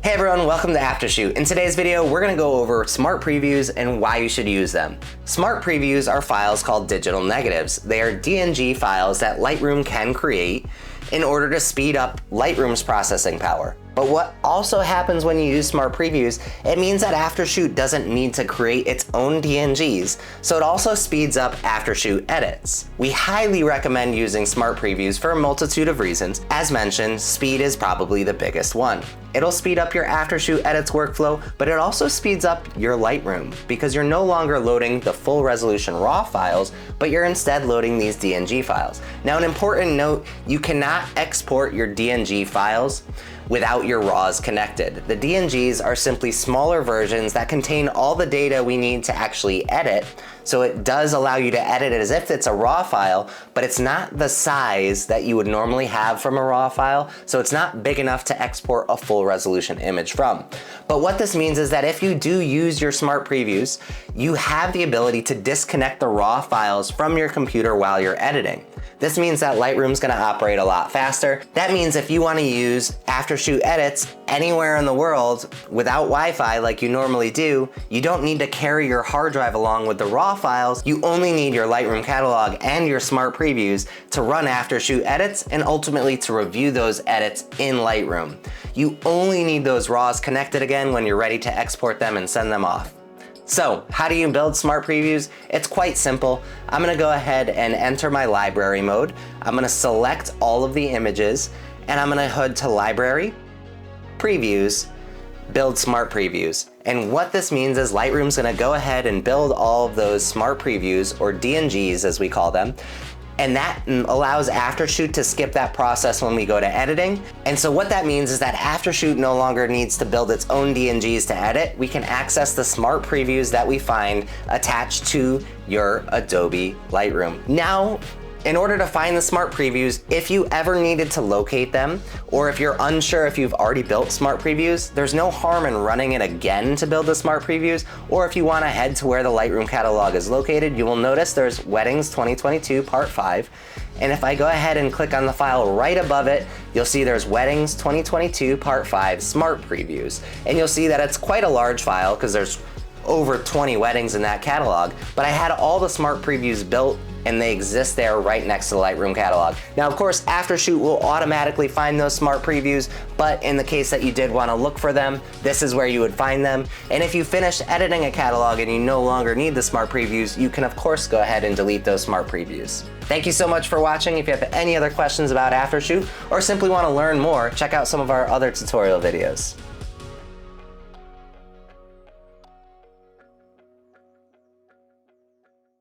Hey everyone, welcome to Aftershoot. In today's video, we're gonna go over smart previews and why you should use them. Smart previews are files called digital negatives. They are DNG files that Lightroom can create in order to speed up Lightroom's processing power. But what also happens when you use smart previews, it means that Aftershoot doesn't need to create its own DNGs, so it also speeds up Aftershoot edits. We highly recommend using smart previews for a multitude of reasons. As mentioned, speed is probably the biggest one. It'll speed up your Aftershoot edits workflow, but it also speeds up your Lightroom because you're no longer loading the full resolution RAW files, but you're instead loading these DNG files. Now, an important note, you cannot export your DNG files without your RAWs connected. The DNGs are simply smaller versions that contain all the data we need to actually edit, so it does allow you to edit it as if it's a RAW file, but it's not the size that you would normally have from a RAW file, so it's not big enough to export a full resolution image from. But what this means is that if you do use your smart previews, you have the ability to disconnect the RAW files from your computer while you're editing. This means that Lightroom's gonna operate a lot faster. That means if you wanna use Aftershoot edits anywhere in the world without Wi-Fi like you normally do, you don't need to carry your hard drive along with the RAW files. You only need your Lightroom catalog and your smart previews to run Aftershoot edits and ultimately to review those edits in Lightroom. You only need those RAWs connected again when you're ready to export them and send them off. So, how do you build smart previews? It's quite simple. I'm gonna go ahead and enter my library mode. I'm gonna select all of the images and I'm gonna head to Library, Previews, Build Smart Previews. And what this means is Lightroom's gonna go ahead and build all of those smart previews, or DNGs as we call them, and that allows Aftershoot to skip that process when we go to editing. And so what that means is that Aftershoot no longer needs to build its own DNGs to edit. We can access the smart previews that we find attached to your Adobe Lightroom. Now, in order to find the smart previews, if you ever needed to locate them, or if you're unsure if you've already built smart previews, there's no harm in running it again to build the smart previews, or if you wanna head to where the Lightroom catalog is located, you will notice there's Weddings 2022 Part 5, and if I go ahead and click on the file right above it, you'll see there's Weddings 2022 Part 5 Smart Previews, and you'll see that it's quite a large file because there's over 20 weddings in that catalog, but I had all the smart previews built and they exist there right next to the Lightroom catalog. Now, of course, Aftershoot will automatically find those smart previews, but in the case that you did want to look for them, this is where you would find them. And if you finish editing a catalog and you no longer need the smart previews, you can of course go ahead and delete those smart previews. Thank you so much for watching. If you have any other questions about Aftershoot or simply want to learn more, check out some of our other tutorial videos.